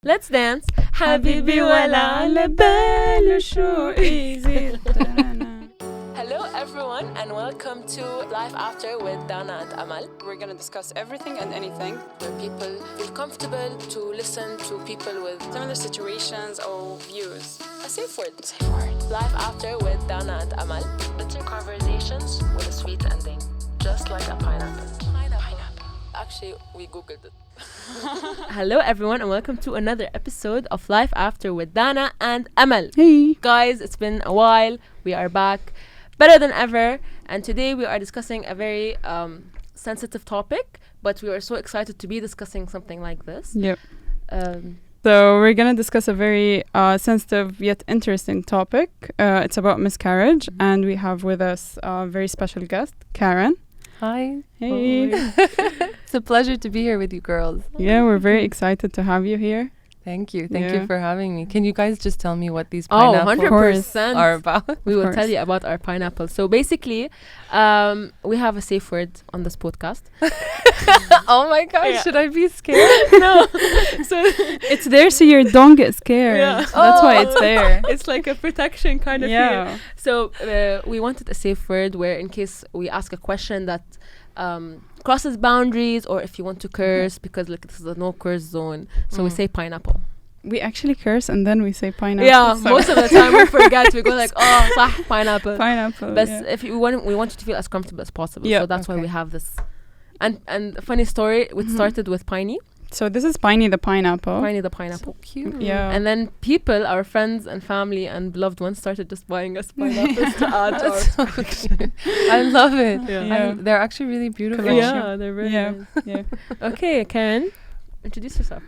Let's dance. حبيبي ولا على باله شو easy. Hello everyone and welcome to Life After with Dana and Amal. We're going to discuss everything and anything Where people feel comfortable to listen to people with similar situations or views. a safe word. Life After with Dana and Amal. Bitter conversations with a sweet ending. Just like a pineapple. Actually, we googled it. Hello everyone and welcome to another episode of Life After with Dana and Amal. Hey. Guys, it's been a while. We are back better than ever, and today we are discussing a very sensitive topic, but we are so excited to be discussing something like this. Yep. So we're going to discuss a very sensitive yet interesting topic. It's about miscarriage, and we have with us a very special guest, Karen. Hi. Hey. It's a pleasure to be here with you girls. Yeah, we're very excited to have you here. Thank you. Thank you Yeah. for having me. Can you guys just tell me what these Oh, pineapples 100%. are about? We will course. tell you about our pineapple. So basically, we have a safe word on this podcast. Oh my gosh, Yeah. should I be scared? No. So It's there so you don't get scared. Yeah. That's why it's there. it's like a protection kind of feel. Yeah. So we wanted a safe word where in case we ask a question that crosses boundaries, or if you want to curse, because like this is a no curse zone, so we say pineapple. We actually curse and then we say pineapple. Yeah, so most of the time we forget. We go like, oh, صح, pineapple. pineapple. But yeah. if we want you to feel as comfortable as possible. Yeah, So that's why okay. we have this. And a funny story, it started with Piney, So this is Piney the pineapple. Piney the pineapple. Cute. Yeah. And then people, our friends and family and beloved ones, started just buying us pineapples to add to our. That's so cute. I love it. Yeah. Yeah. They're actually really beautiful. Collection. Yeah, they're very Yeah. nice. Yeah. Okay, Karen, introduce yourself.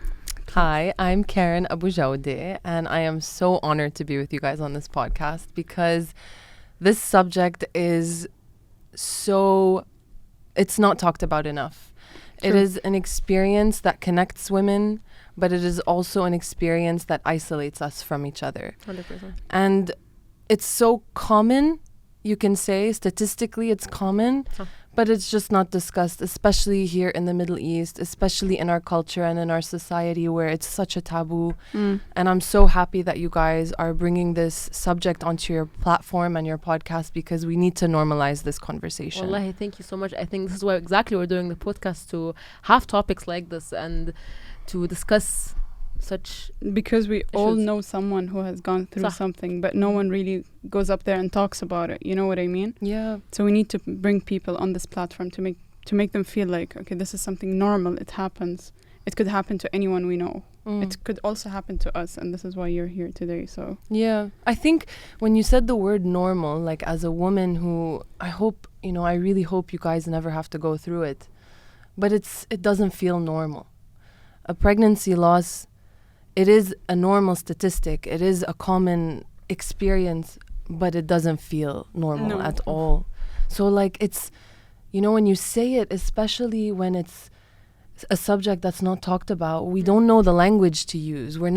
Hi, I'm Karen Abu Jawde, and I am so honored to be with you guys on this podcast because this subject is it's not talked about enough. It True. is an experience that connects women, but it is also an experience that isolates us from each other. 100%. And it's so common, you can say, statistically it's common, Huh. but it's just not discussed, especially here in the Middle East, especially in our culture and in our society where it's such a taboo. And I'm so happy that you guys are bringing this subject onto your platform and your podcast because we need to normalize this conversation. Wallahi, thank you so much. I think this is why exactly we're doing the podcast, to have topics like this and to discuss such. Because we all Issues. know someone who has gone through صح. something, but no one really goes up there and talks about it. You know what I mean? Yeah. So we need to bring people on this platform to make them feel like, okay, this is something normal. It happens. It could happen to anyone we know. It could also happen to us, and this is why you're here today. So Yeah, I think when you said the word normal, like as a woman who I really hope you guys never have to go through it, but it doesn't feel normal. A pregnancy loss, it is a normal statistic. It is a common experience, but it doesn't feel normal No. at all. So like it's, when you say it, especially when it's a subject that's not talked about, we don't know the language to use. We're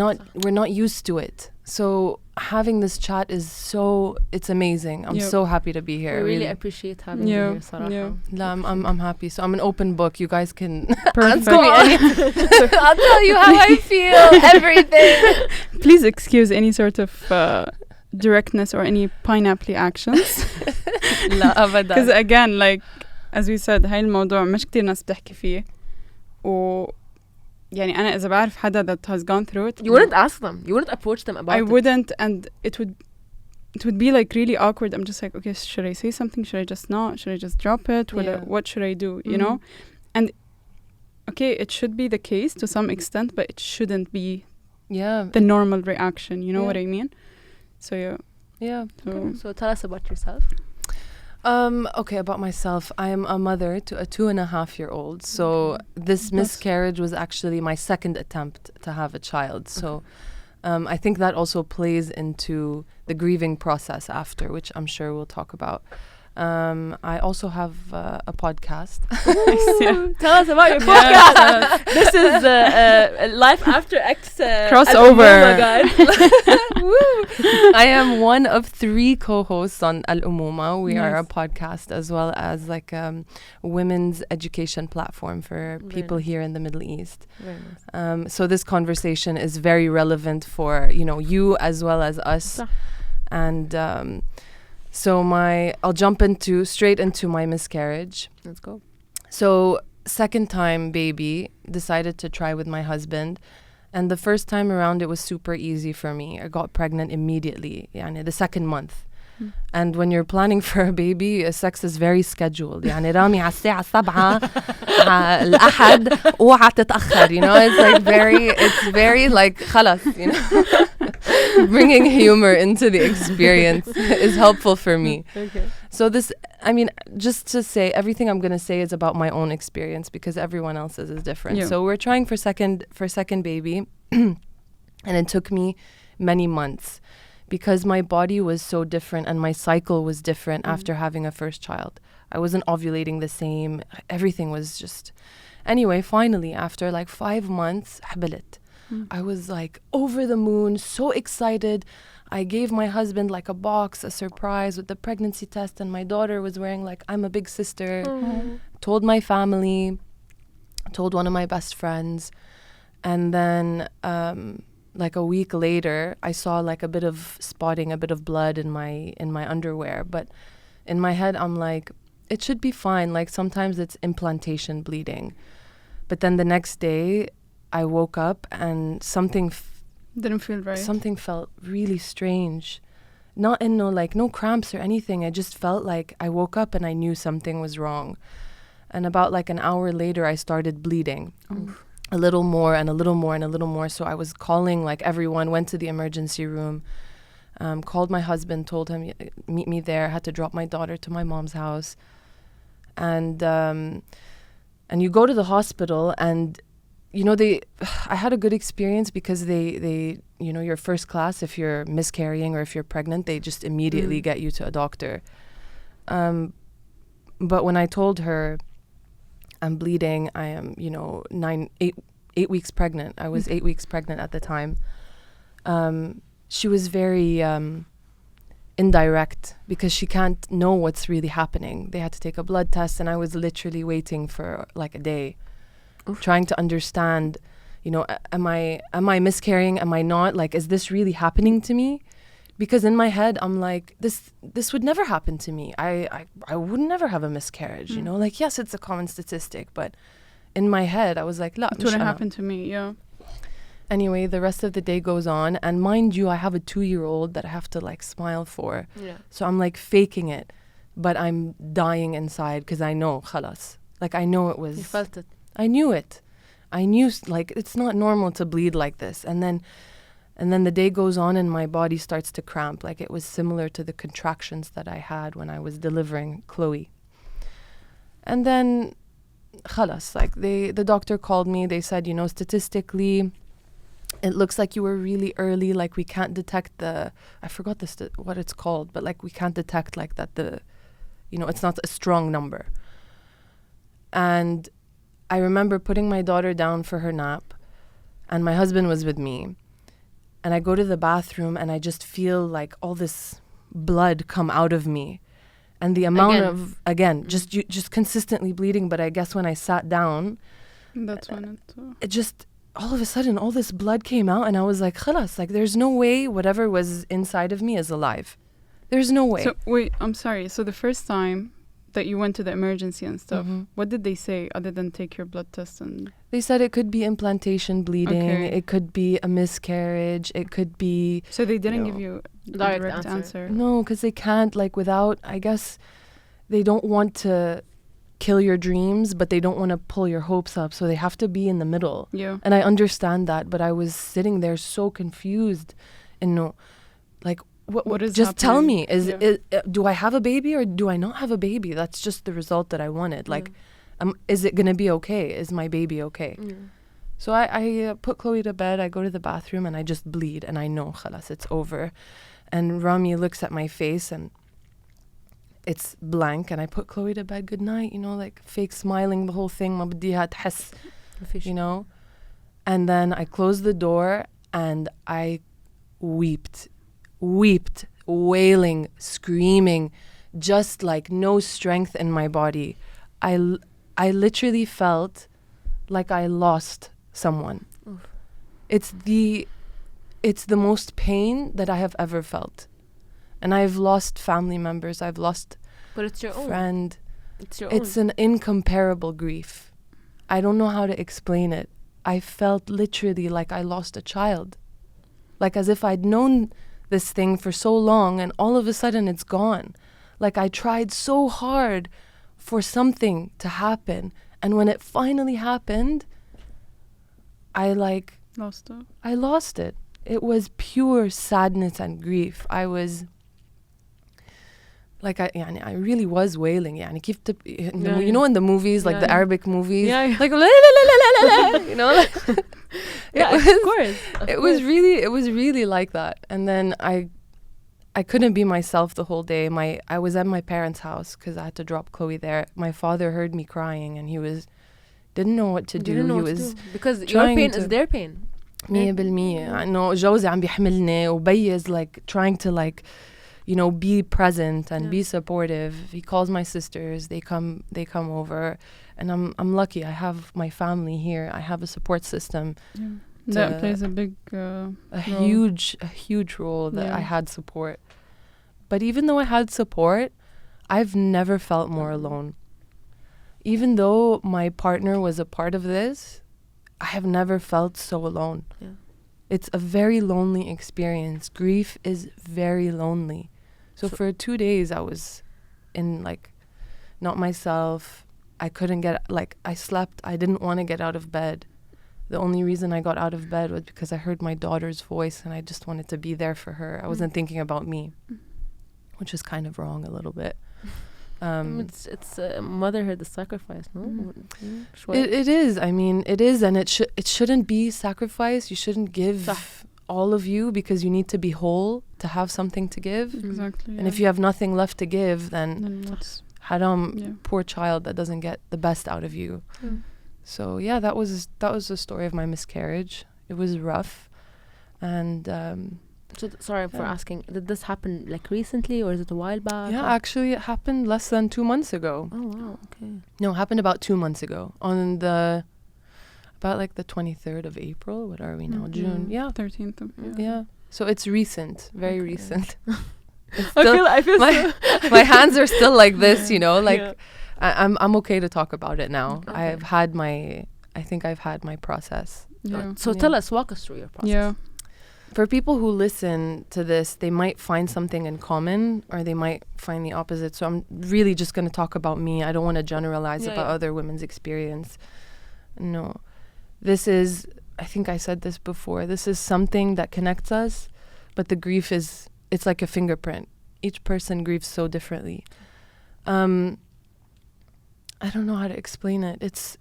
not used to it. So having this chat is it's amazing. I'm Yep. so happy to be here. We really appreciate having you Yeah, here, صراحة. yeah. La, I'm happy. So I'm an open book. You guys can perfect. ask me anything. I'll tell you how I feel. Everything. Please excuse any sort of directness or any pineapple actions. لا أبدا. Because again, like as we said, هاي الموضوع مش كتير ناس بتحكي فيه. و يعني أنا إذا بعرف حدا that has gone through it, You wouldn't ask them. You wouldn't approach them about I it. wouldn't, and it would be like really awkward. I'm just like, okay, should I say something? Should I just not? Should I just drop it? What should I do? You know? And okay, it should be the case to some extent, but it shouldn't be Yeah. the normal reaction. You know Yeah. what I mean? So yeah. Yeah. So So tell us about yourself. Okay, about myself. I am a mother to a 2.5-year-old. So this miscarriage was actually my second attempt to have a child. So I think that also plays into the grieving process after, which I'm sure we'll talk about. I also have a podcast. Tell us about your podcast. This is Life After X crossover. guys. I am one of 3 co-hosts on Al Umuma. We are a Nice. podcast as well as like women's education platform for people here in the Middle East. Very nice. So this conversation is very relevant for you as well as us. صح. And so I'll jump straight into my miscarriage. Let's go. So second time baby, decided to try with my husband. And the first time around, it was super easy for me. I got pregnant immediately, the second month. And when you're planning for a baby, sex is very scheduled. رامي على الساعة 7 الأحد اوعى تتأخر. It's very like خلاص, Bringing humor into the experience is helpful for me. Okay. So just to say, everything I'm going to say is about my own experience because everyone else's is different. Yeah. So we're trying for second baby and it took me many months because my body was so different and my cycle was different after having a first child. I wasn't ovulating the same. Everything was just... Anyway, finally, after like 5 months, حبلت. I was like over the moon, so excited. I gave my husband like a box, a surprise with the pregnancy test, and my daughter was wearing like I'm a big sister. Told my family, told one of my best friends, and then like a week later, I saw like a bit of spotting, a bit of blood in my underwear. But in my head, I'm like, it should be fine. Like sometimes it's implantation bleeding. But then the next day, I woke up and something Didn't feel right. Something felt really strange. Not in no cramps or anything. I just felt like I woke up and I knew something was wrong. And about like an hour later, I started bleeding. A little more and a little more and a little more. So I was calling like everyone, went to the emergency room, called my husband, told him, meet me there. Had to drop my daughter to my mom's house. And you go to the hospital and I had a good experience because they you're first class if you're miscarrying or if you're pregnant, they just immediately get you to a doctor. But when I told her I'm bleeding, I am, 8 weeks pregnant. I was 8 weeks pregnant at the time. She was very indirect because she can't know what's really happening. They had to take a blood test and I was literally waiting for like a day. Trying to understand, am I miscarrying? Am I not? Like, is this really happening to me? Because in my head, I'm like, this would never happen to me. I would never have a miscarriage, Like, yes, it's a common statistic, but in my head, I was like, لا, It wouldn't happen to me, yeah. Anyway, the rest of the day goes on. And mind you, I have a 2-year-old that I have to like smile for. Yeah. So I'm like faking it, but I'm dying inside because I know, خلاص. Like, I know it was... You felt it. I knew it. I knew like it's not normal to bleed like this. And then the day goes on and my body starts to cramp. Like it was similar to the contractions that I had when I was delivering Chloe. And then خلاص, like the doctor called me. They said, statistically it looks like you were really early. Like we can't detect I forgot what it's called, but like we can't detect like that it's not a strong number. And I remember putting my daughter down for her nap and my husband was with me. And I go to the bathroom and I just feel like all this blood come out of me. And the amount just consistently bleeding. But I guess when I sat down, That's when it just, all of a sudden, all this blood came out and I was like, خلاص, like there's no way whatever was inside of me is alive. There's no way. So, wait, I'm sorry. So the first time that you went to the emergency and stuff, what did they say other than take your blood test? And they said it could be implantation bleeding. Okay. It could be a miscarriage. It could be... So they didn't give you a direct answer? No, because they can't, like without, I guess, they don't want to kill your dreams, but they don't want to pull your hopes up. So they have to be in the middle. Yeah. And I understand that, but I was sitting there so confused and like, what is just happening? Tell me, do I have a baby or do I not have a baby? That's just the result that I wanted. Like, is it going to be okay? Is my baby okay? So I put Chloe to bed. I go to the bathroom and I just bleed and I know, خلاص, it's over. And Rami looks at my face and it's blank, and I put Chloe to bed, good night, you know, like fake smiling the whole thing, ما بديها تحس, you know. And then I closed the door and I wept, wailing, screaming, just like no strength in my body. I literally felt like I lost someone. Oof. It's the most pain that I have ever felt. And I've lost family members, I've lost But it's your friend. own. It's your It's own. an incomparable grief. I don't know how to explain it. I felt literally like I lost a child. Like as if I'd known this thing for so long and all of a sudden it's gone. Like I tried so hard for something to happen. And when it finally happened, I lost it. It was pure sadness and grief. I was like, I really was wailing. يعني كيف you know, in the movies, like the Arabic movies, like la, la, la, la, la, la, you know, like Of course. it was really like that. And then I couldn't be myself the whole day. I was at my parents' house because I had to drop Chloe there. My father heard me crying and he didn't know what to do. Didn't know He what to was do. Because your trying pain to- is their pain. 100% إنه جوزي عم بيحملني وبيز, like trying to, like, you know, be present and be supportive. He calls my sisters, they come over, and I'm lucky. I have my family here. I have a support system. That plays a big A huge role that I had support. But even though I had support, I've never felt more alone. Even though my partner was a part of this, I have never felt so alone. Yeah. It's a very lonely experience. Grief is very lonely. So for 2 days I was in, like, not myself. I couldn't get, like, I slept. I didn't want to get out of bed. The only reason I got out of bed was because I heard my daughter's voice and I just wanted to be there for her. I wasn't thinking about me, which is kind of wrong a little bit. It's motherhood, the sacrifice, no? It is. I mean, it is, and it shouldn't be sacrifice. You shouldn't give all of you because you need to be whole to have something to give. Exactly. And if you have nothing left to give, then what's haram, poor child that doesn't get the best out of you. So yeah, that was the story of my miscarriage. It was rough, and So sorry for asking. Did this happen like recently, or is it a while back? yeah, actually, it happened less than 2 months ago. Oh wow. Okay. No, it happened about 2 months ago on about like the 23rd of April. What are we now? June. Yeah. 13th of Yeah. So it's recent, very recent. I feel My hands are still like this, you know, like I'm okay to talk about it now. Okay. I think I've had my process. So tell us, walk us through your process. Yeah. For people who listen to this, they might find something in common or they might find the opposite. So I'm really just going to talk about me. I don't want to generalize about other women's experience. No. This is, I think I said this before, this is something that connects us, but the grief it's like a fingerprint. Each person grieves so differently. I don't know how to explain it.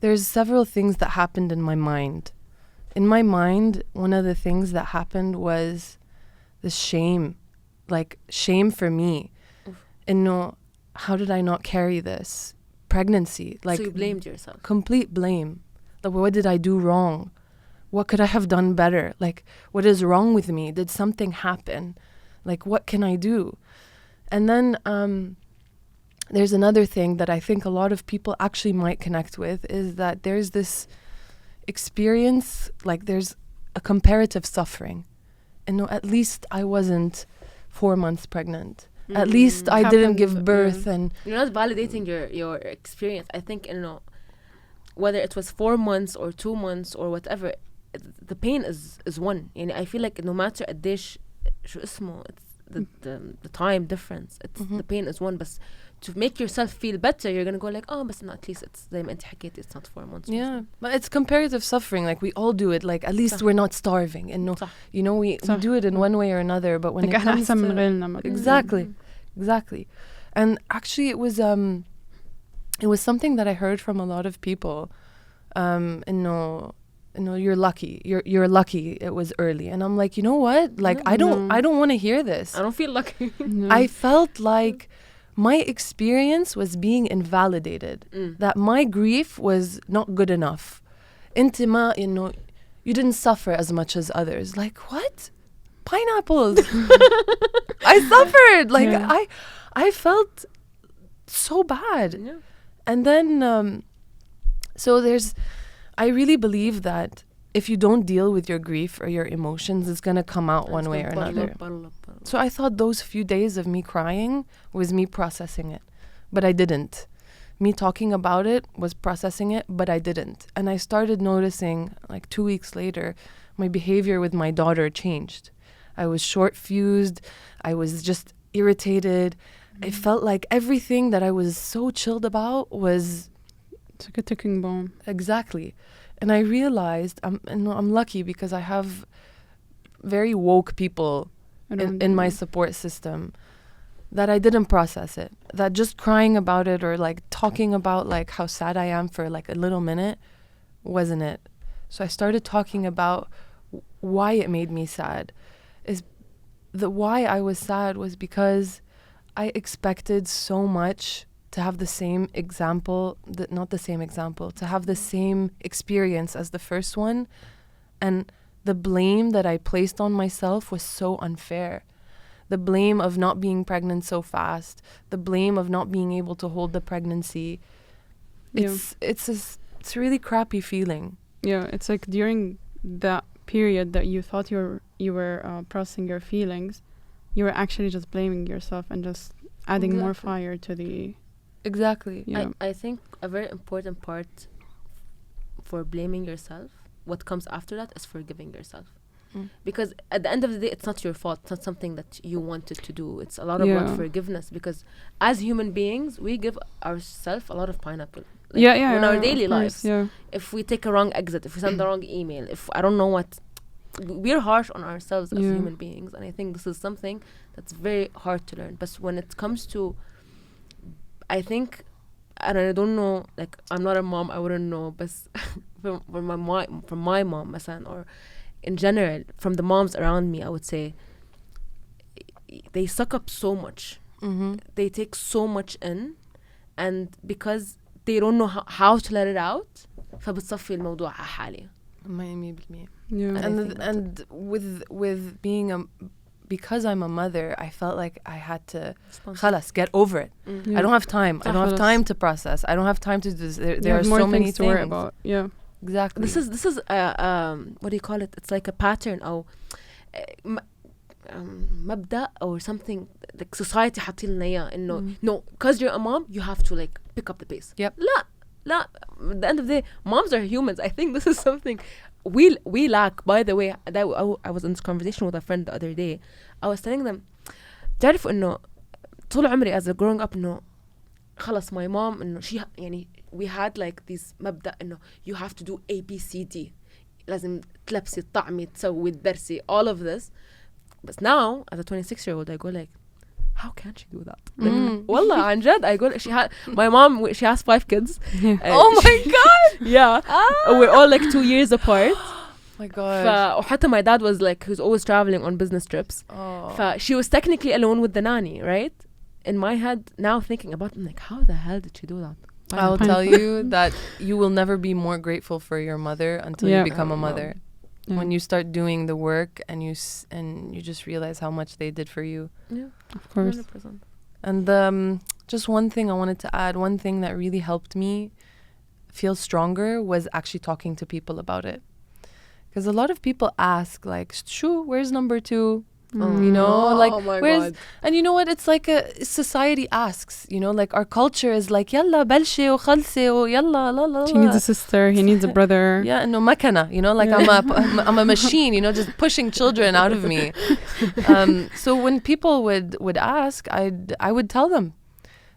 There's several things that happened in my mind. In my mind, one of the things that happened was the shame, like shame for me. And no, how did I not carry this pregnancy? Like, so you blamed yourself. Complete blame. Like, what did I do wrong? What could I have done better? Like, what is wrong with me? Did something happen? Like, what can I do? And then there's another thing that I think a lot of people actually might connect with, is that there's this experience, like there's a comparative suffering. And no, at least I wasn't 4 months pregnant. At least I didn't give birth. And you're not validating your experience. I think, you know, whether it was 4 months or 2 months or whatever, the pain is one. And I feel like no matter قديش شو اسمه, it's the time difference. It's the pain is one. But to make yourself feel better, you're gonna go like, oh, but at least it's زي ما انت حكيتي, it's not 4 months. Yeah, but it's comparative suffering. Like we all do it. Like at least we're not starving. And no, you know, we do it in one way or another. But when like it comes أحسن من to غيرنا exactly, and actually it was something that I heard from a lot of people. إنه you're lucky. You're lucky it was early. And I'm like, you know what? Like, I don't want to hear this. I don't feel lucky. I felt like my experience was being invalidated. That my grief was not good enough. انت ما you didn't suffer as much as others. Like, what? Pineapples. I suffered. Like, I felt so bad. Yeah. And then, I really believe that if you don't deal with your grief or your emotions, it's going to come out one way or another. So I thought those few days of me crying was me processing it, but I didn't. Me talking about it was processing it, but I didn't. And I started noticing, like 2 weeks later, my behavior with my daughter changed. I was short-fused. I was just irritated. I felt like everything that I was so chilled about was... It's like a ticking bomb. Exactly. And I realized I'm lucky because I have very woke people in my support system, that I didn't process it. That just crying about it or like talking about like how sad I am for like a little minute wasn't it. So I started talking about why it made me sad. Why I was sad was because I expected so much to have the same example, to have the same experience as the first one. And the blame that I placed on myself was so unfair. The blame of not being pregnant so fast, the blame of not being able to hold the pregnancy. It's a really crappy feeling. Yeah, it's like during that period that you thought you were processing your feelings, you were actually just blaming yourself and just adding more fire to the... Exactly. Yeah. I think a very important part for blaming yourself, what comes after that, is forgiving yourself. Because at the end of the day, it's not your fault. It's not something that you wanted to do. It's a lot about forgiveness, because as human beings, we give ourselves a lot of pineapple. Like in our daily lives. Yeah. If we take a wrong exit, if we send the wrong email, if I don't know what, we're harsh on ourselves as human beings. And I think this is something that's very hard to learn. But when it comes to, I think, and I don't know, like, I'm not a mom, I wouldn't know, but from my mom, مثلا, or in general, from the moms around me, I would say they suck up so much. They take so much in, and because they don't know how to let it out, فبتصفي الموضوع على حالي. 100%. Yeah. And with being because I'm a mother, I felt like I had to خلاص, get over it. I don't have time. I don't have time to process. I don't have time to do this. There are so many things to worry about. Yeah. Exactly. This is what do you call it? It's like a pattern or مبدأ or something, like society حاطين لنا إياه إنه no, because you're a mom, you have to like pick up the pace. Yep. لا, at the end of the day, moms are humans. I think this is something we lack. By the way, I was in this conversation with a friend the other day. I was telling them, تعرفوا إنه طول عمري as a growing up إنه خلاص my mom إنه she يعني we had like this مبدأ إنه you have to do A B C D, لازم تلبسي تطعمي تسوي تدرسي, all of this. But now as a 26-year-old I go like, how can she do that? Like, والله عن جد, I go, my mom, she has 5 kids. Oh my god. Yeah. We're all like 2 years apart. My god. وحتى my dad was like, who's always traveling on business trips. She was technically alone with the nanny, right? In my head now thinking about it, I'm like, how the hell did she do that? I'll tell you that you will never be more grateful for your mother until you become a mother. When you start doing the work and you just realize how much they did for you. Yeah, of course. 100%. And just one thing I wanted to add, one thing that really helped me feel stronger was actually talking to people about it. Because a lot of people ask, like, Shoo, where's number 2? You know, like, where's... God. And you know what? It's like society asks, you know, like our culture is like, yalla, balshi, o khalsi, o yalla, la, la, la. She needs a sister, he needs a brother. Yeah, no, makana, you know, like I'm a machine, you know, just pushing children out of me. So when people would ask, I would tell them.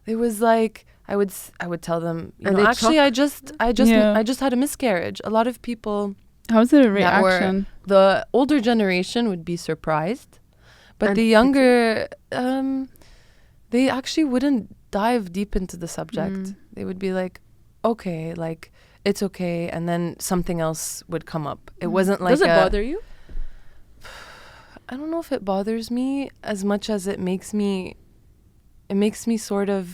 It was like, I would tell them, you know, actually, I just had a miscarriage. A lot of people... How's the reaction? The older generation would be surprised. But the younger, they actually wouldn't dive deep into the subject. They would be like, okay, like, it's okay, and then something else would come up. It wasn't like Does it bother you? I don't know if it bothers me as much as it makes me sort of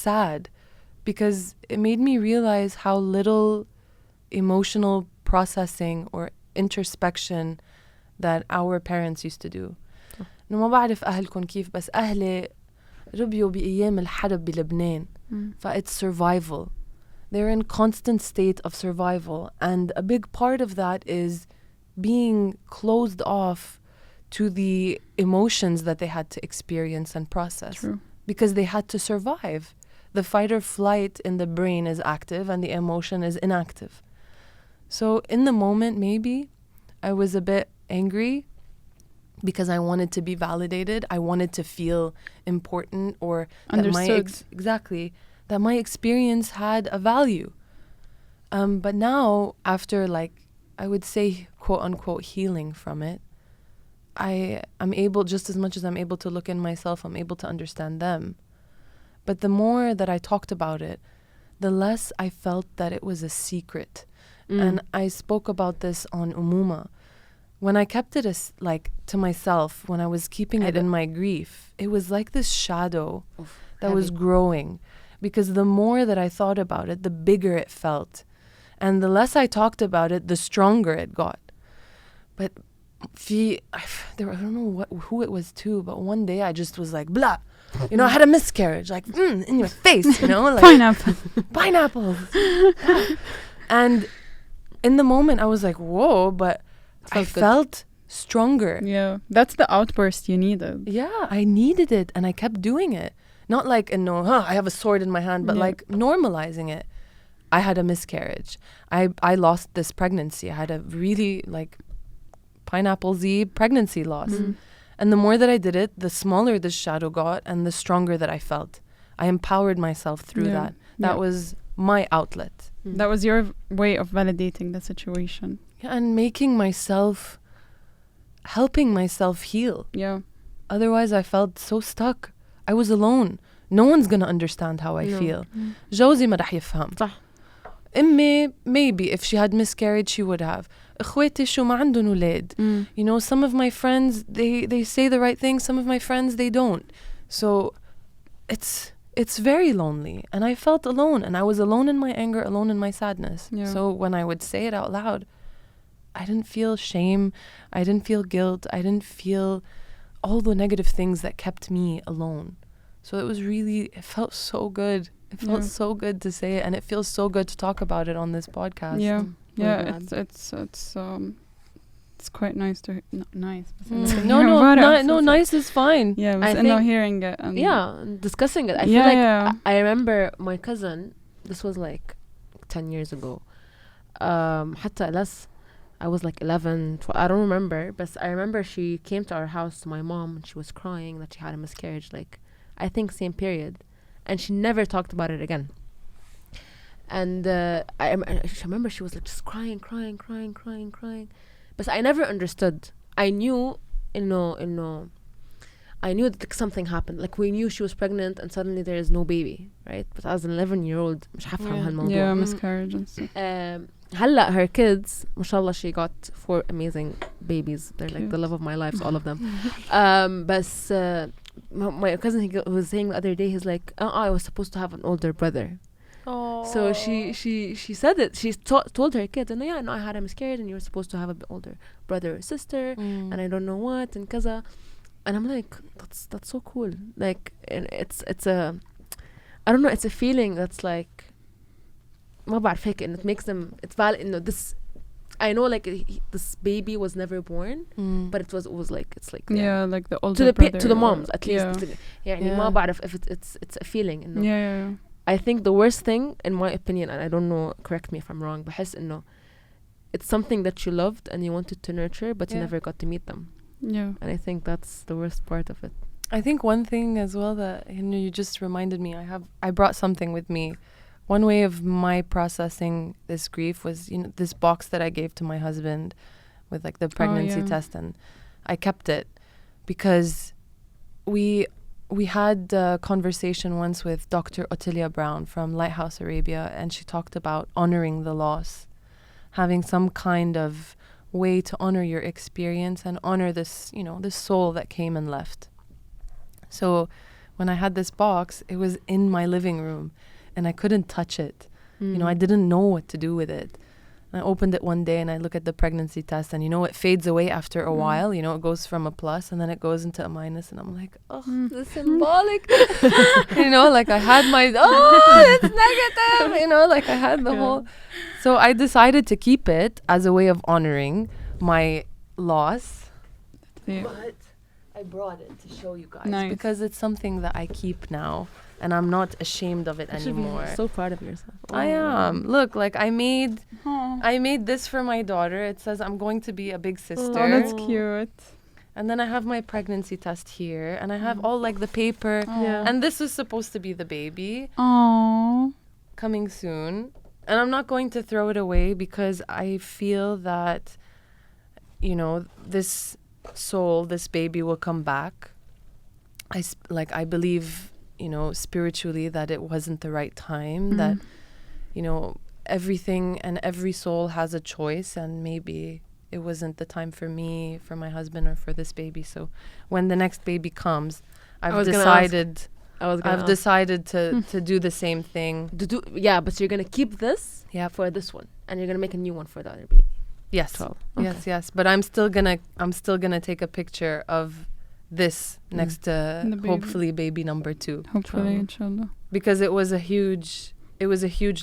sad, because it made me realize how little emotional processing or introspection that our parents used to do. إنه ما بعرف أهلكم كيف، بس أهلي ربيوا بأيام الحرب بلبنان. It's survival. They're in constant state of survival, and a big part of that is being closed off to the emotions that they had to experience and process. True. Because they had to survive. The fight or flight in the brain is active and the emotion is inactive. So in the moment, maybe I was a bit angry because I wanted to be validated. I wanted to feel important, or Understood. that my experience had a value. But now, after I would say, quote unquote, healing from it, I'm able, just as much as I'm able to look in myself, I'm able to understand them. But the more that I talked about it, the less I felt that it was a secret. And I spoke about this on Umuma. When I kept it to myself, when I was keeping it in my grief, it was like this shadow that was growing. Because the more that I thought about it, the bigger it felt. And the less I talked about it, the stronger it got. But I don't know who it was to, but one day I just was like, blah. You know, I had a miscarriage, like, in your face, you know? Like, pineapples. And in the moment, I was like, whoa, but I felt stronger. Yeah, that's the outburst you needed. Yeah, I needed it, and I kept doing it. Not like, I have a sword in my hand, but like normalizing it. I had a miscarriage. I lost this pregnancy. I had a really pineapple-y pregnancy loss. And the more that I did it, the smaller the shadow got and the stronger that I felt. I empowered myself through that. That was my outlet. That was your way of validating the situation. Yeah, and helping myself heal. Yeah. Otherwise, I felt so stuck. I was alone. No one's gonna understand how I feel. جوزي ما رح يفهم. صح. أمي, maybe if she had miscarried, she would have. إخواتي شو ما عندهم أولاد. You know, some of my friends, they say the right thing. Some of my friends, they don't. So it's very lonely. And I felt alone. And I was alone in my anger, alone in my sadness. Yeah. So when I would say it out loud, I didn't feel shame. I didn't feel guilt. I didn't feel all the negative things that kept me alone. So it felt so good. It felt so good to say it, and it feels so good to talk about it on this podcast. Yeah. Yeah, God. it's quite nice to nice. No, nice is fine. Yeah, I but think- hearing it and Discussing it. I Yeah, feel like yeah. I remember my cousin, this was like 10 years ago. حتى less. I was like 11, 12, I don't remember, but I remember she came to our house to my mom and she was crying that she had a miscarriage, like I think same period, and she never talked about it again. And I remember she was like just crying, but I never understood. I knew, I knew that something happened. Like we knew she was pregnant and suddenly there is no baby, right? But as an 11-year-old, مش حفهم هالموضوع. yeah, miscarriage and stuff. هلا her kids, mashallah, she got 4 amazing babies. They're like the Cute. love of my life, all of them. But my cousin, he was saying the other day, he's like, I was supposed to have an older brother. Oh. So she said it. She told her kids, and no, I had a miscarriage, and you were supposed to have an older brother or sister, and I don't know what, and kaza. And I'm like, that's so cool. Like, and it's a, I don't know, it's a feeling that's like, ما بعرف هيك, and it makes them, it's valid. This, I know, like this baby was never born, but it was like, it's like like the older brother to the moms at least. Yeah. ما بعرف if it's a feeling. Yeah. I think the worst thing, in my opinion, and I don't know, correct me if I'm wrong, بحس إنه it's something that you loved and you wanted to nurture, but you never got to meet them. Yeah. And I think that's the worst part of it. I think one thing as well that you just reminded me, I brought something with me. One way of my processing this grief was, this box that I gave to my husband with like the pregnancy test, and I kept it because we had a conversation once with Dr. Ottilia Brown from Lighthouse Arabia, and she talked about honoring the loss, having some kind of way to honor your experience and honor this, this soul that came and left. So when I had this box, it was in my living room and I couldn't touch it. I didn't know what to do with it. I opened it one day and I look at the pregnancy test, and it fades away after a while. It goes from a plus and then it goes into a minus, and I'm like, oh, this is symbolic. Like I had my, it's negative, like I had the whole. So I decided to keep it as a way of honoring my loss. Yeah. But I brought it to show you guys Nice. because it's something that I keep now. And I'm not ashamed of it anymore. So proud of yourself. I am. Look, like I made this for my daughter. It says I'm going to be a big sister. Oh, that's cute. And then I have my pregnancy test here, and I have all like the paper. Yeah. And this is supposed to be the baby Oh. coming soon. And I'm not going to throw it away because I feel that, this soul, this baby will come back. I believe, spiritually that it wasn't the right time, that, everything and every soul has a choice, and maybe it wasn't the time for me, for my husband, or for this baby. So when the next baby comes, I've decided to do the same thing. But you're gonna keep this Yeah. for this one, and you're gonna make a new one for the other baby. Yes. 12. Yes. But I'm still gonna take a picture of this next to The baby. hopefully baby number 2, Hopefully, inshallah. because it was a huge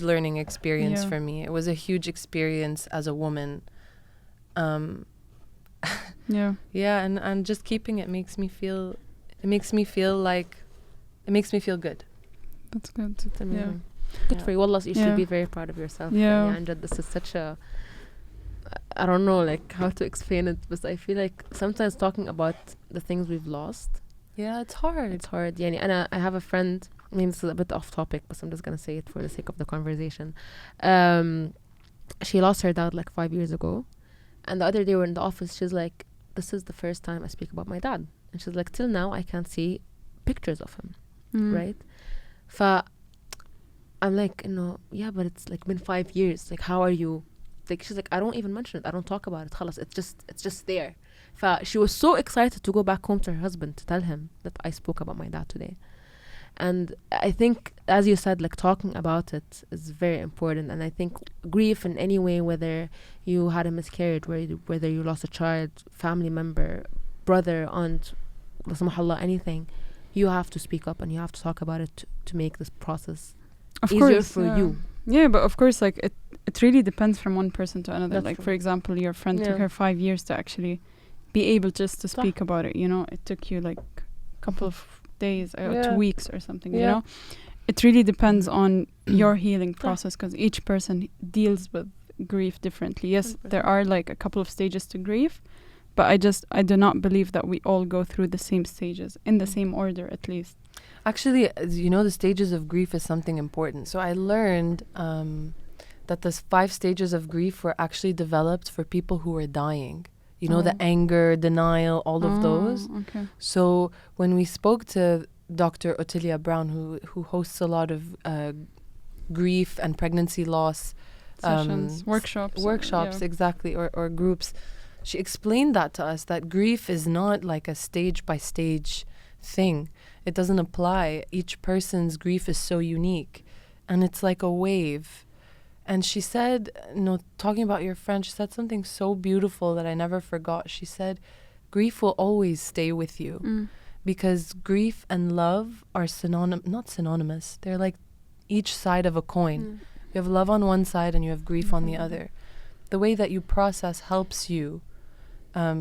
learning experience Yeah. for me. It was a huge experience as a woman. Yeah. Yeah, and just keeping it makes me feel good. That's good. It's amazing. Yeah. Good for you. Wallah, you Yeah. should be very proud of yourself. Yeah. And this is such a, I don't know like how to explain it, but I feel like sometimes talking about the things we've lost, Yeah, it's hard. it's hard. Yeah, and I have a friend, maybe this is a bit off topic, but I'm just gonna say it for the sake of the conversation. She lost her dad like 5 years ago, and the other day we're in the office, she's like, this is the first time I speak about my dad, and she's like, till now I can't see pictures of him. Right? I'm like, yeah, but it's like been 5 years. Like, how are you? Like, she's like, I don't even mention it. I don't talk about it. Khalas, it's just there. She was so excited to go back home to her husband to tell him that I spoke about my dad today. And I think, as you said, like talking about it is very important. And I think grief in any way, whether you had a miscarriage, whether you lost a child, family member, brother, aunt, la samahallah, anything, you have to speak up and you have to talk about it to make this process Of easier course, for you. Yeah, but of course, like it really depends from one person to another. That's like true. for example, your friend Yeah. took her 5 years to actually be able just to صح. speak about it. It took you like a couple of days or Yeah. 2 weeks or something. Yeah. It really depends on your healing process, because each person deals with grief differently. Yes, 100%. there are like a couple of stages to grief, but I do not believe that we all go through the same stages in the same order, at least. Actually, the stages of grief is something important. So I learned that the 5 stages of grief were actually developed for people who were dying. The anger, denial, all of those. Okay. So when we spoke to Dr. Ottilia Brown, who hosts a lot of grief and pregnancy loss Sessions, workshops. yeah. Exactly, or groups, she explained that to us, that grief is not like a stage by stage thing. It doesn't apply. Each person's grief is so unique, and it's like a wave. And she said, talking about your friend, she said something so beautiful that I never forgot. She said, grief will always stay with you, because grief and love are not synonymous. They're like each side of a coin. You have love on one side and you have grief on the other. The way that you process helps you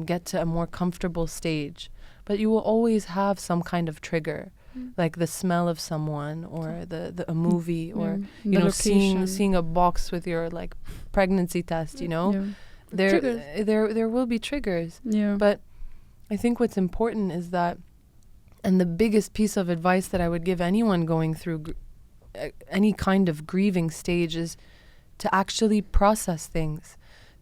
get to a more comfortable stage. But you will always have some kind of trigger, like the smell of someone, or a movie, or seeing a box with your like pregnancy test. Yeah. There will be triggers. Yeah. But I think what's important is that, and the biggest piece of advice that I would give anyone going through any kind of grieving stage is to actually process things,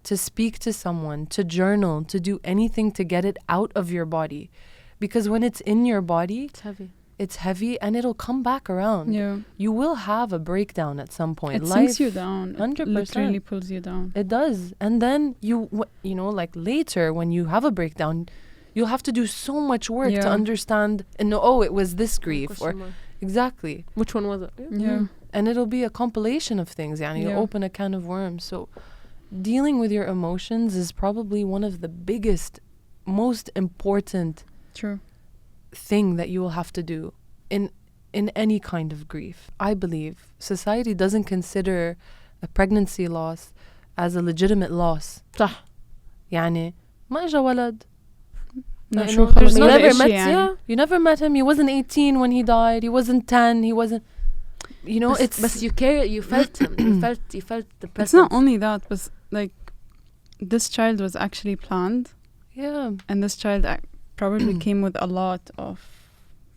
to speak to someone, to journal, to do anything to get it out of your body. Because when it's in your body, It's heavy. it's heavy, and it'll come back around. Yeah. You will have a breakdown at some point. It sinks you down. 100%. It literally pulls you down. It does. And then you know, like later when you have a breakdown, you'll have to do so much work to Yeah. understand and know, oh, it was this grief, or Question mark. exactly. Which one was it? Yeah. And it'll be a compilation of things. Yani, you Yeah. open a can of worms. So dealing with your emotions is probably one of the biggest, most important True. thing that you will have to do in any kind of grief. I believe society doesn't consider a pregnancy loss as a legitimate loss. صح. يعني ما اجا ولد. No, You شو know, خلص there's هذا never إشي met يعني. Yeah. You never met him. He wasn't 18 when he died. He wasn't 10. He wasn't, you know, But you felt him. You felt the presence. It's not only that, but like this child was actually planned, yeah. and this child probably came with a lot of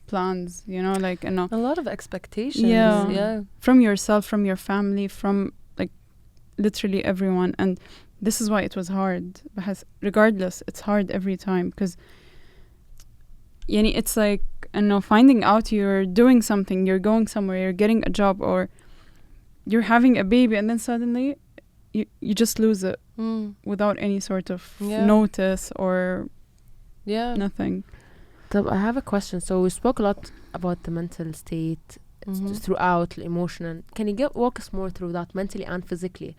plans, you know, like, you know, A lot of expectations. Yeah. Yeah. from yourself, from your family, from like literally everyone. And this is why it was hard. Because regardless, it's hard every time because it's like, you know, finding out you're doing something, you're going somewhere, you're getting a job, or you're having a baby, and then suddenly you just lose it without any sort of Yeah. notice or Yeah. nothing. So I have a question. So we spoke a lot about the mental state throughout, the emotional. Can you walk us more through that mentally and physically?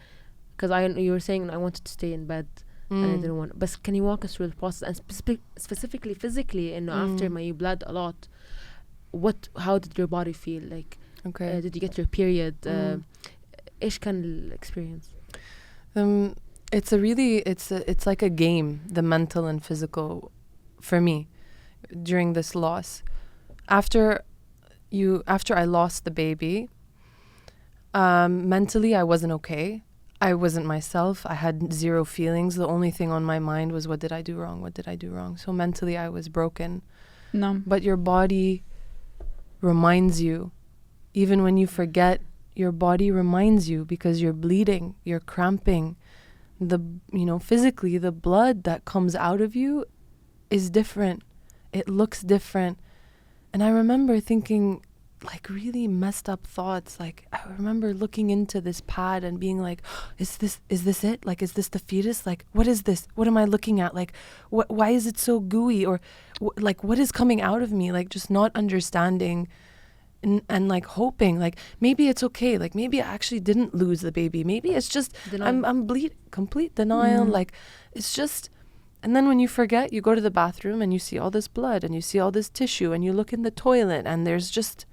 Because you were saying I wanted to stay in bed and I didn't want. But can you walk us through the process and specifically physically? And after you bled a lot, how did your body feel? Like, Okay. did you get your period? إيش كان experience? It's like a game, the mental and physical, for me, during this loss. After I lost the baby, mentally I wasn't okay. I wasn't myself. I had zero feelings. The only thing on my mind was, what did I do wrong? What did I do wrong? So mentally I was broken. Numb. But your body reminds you, even when you forget, your body reminds you because you're bleeding, you're cramping. Physically, the blood that comes out of you is different. It looks different. And I remember thinking, like, really messed up thoughts. Like, I remember looking into this pad and being like, is this it? Like, is this the fetus? Like, what is this? What am I looking at? Like, why is it so gooey? Or like, what is coming out of me? Like, just not understanding and like hoping, like, maybe it's okay. Like, maybe I actually didn't lose the baby. Maybe it's just, I'm bleeding, complete denial. Like, it's just. And then when you forget, you go to the bathroom and you see all this blood and you see all this tissue and you look in the toilet and there's just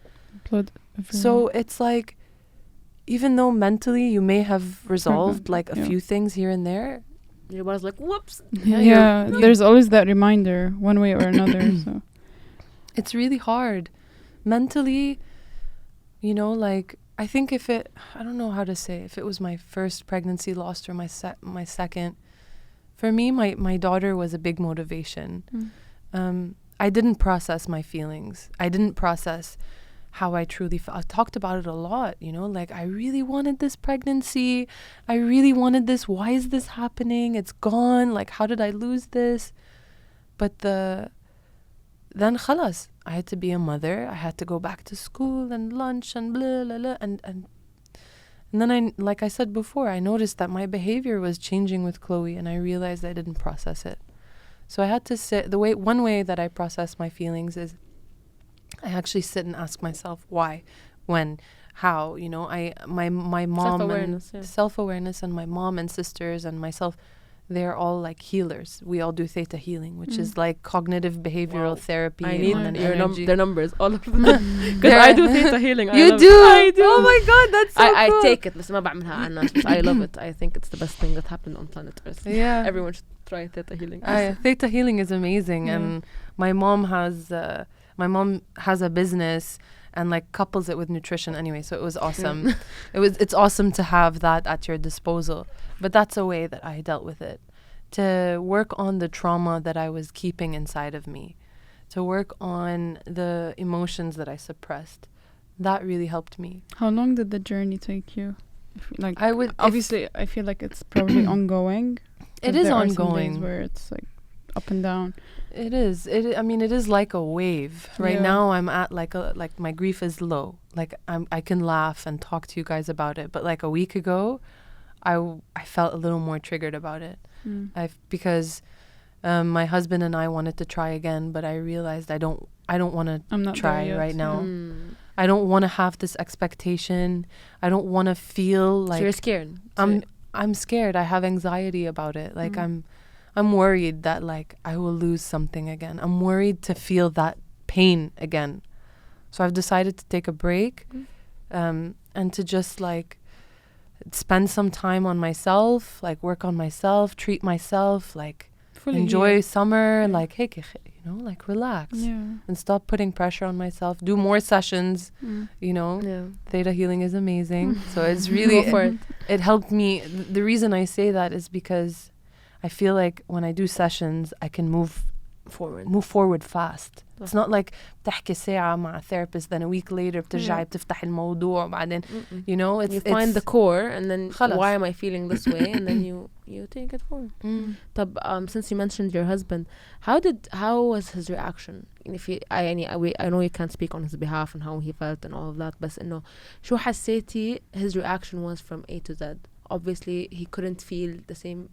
Blood everywhere. so it's like, even though mentally you may have resolved like a few things here and there, Your body's like, whoops. Yeah, there's always that reminder one way or another. So it's really hard mentally, you know. Like, I think I don't know how to say, if it was my first pregnancy loss or my second, for me, my daughter was a big motivation. I didn't process my feelings. I didn't process how I truly felt. I talked about it a lot, you know, like, I really wanted this pregnancy. I really wanted this. Why is this happening? It's gone. Like, how did I lose this? But then khalas, I had to be a mother. I had to go back to school and lunch and blah, blah, blah. And then like I said before, I noticed that my behavior was changing with Chloe, and I realized I didn't process it. So I had to sit. One way that I process my feelings is I actually sit and ask myself why, when, how. You know, my mom, self-awareness, and my mom and sisters and myself, they're all like healers. We all do theta healing, which is like cognitive behavioral therapy. I need their numbers, all of them. Because I do theta healing. I do. Oh my God, that's so I cool. take it, بس ما بعملها على الناس. But I love it. I think it's the best thing that happened on planet Earth. Yeah. Everyone should try theta healing. Theta healing is amazing, and my mom has a business and like couples it with nutrition anyway, so it was awesome. It's awesome to have that at your disposal. But that's a way that I dealt with it, to work on the trauma that I was keeping inside of me, to work on the emotions that I suppressed. That really helped me. how long did the journey take you? Like, I would obviously I feel like it's probably ongoing. It is there ongoing. Are some days where it's like up and down. It is. I mean, it is like a wave. Right Yeah. now, I'm at like my grief is low. Like I can laugh and talk to you guys about it. But like a week ago, I felt a little more triggered about it. Because my husband and I wanted to try again, but I realized I don't want to I'm not try there yet. right now. Mm. I don't want to have this expectation. I don't want to feel like So you're scared. I'm scared. I have anxiety about it. Like I'm worried that like I will lose something again. I'm worried to feel that pain again. So I've decided to take a break, and to just like spend some time on myself, like work on myself, treat myself, like Fully enjoy here. summer, Yeah. like hey, like relax Yeah. and stop putting pressure on myself. Do more sessions, you know. Yeah. Theta healing is amazing. So it's Go really for it. it helped me. The reason I say that is because I feel like when I do sessions, I can move forward fast. It's not like بتحكي ساعة مع therapist, then a week later بترجعي بتفتح الموضوع بعدين you know it's You find the core and then خلص. why am I feeling this way and then you take it forward. طب since you mentioned your husband, how was his reaction? If you, I know you can't speak on his behalf and how he felt and all of that, بس إنه شو حسيتي his reaction was from A to Z? Obviously he couldn't feel the same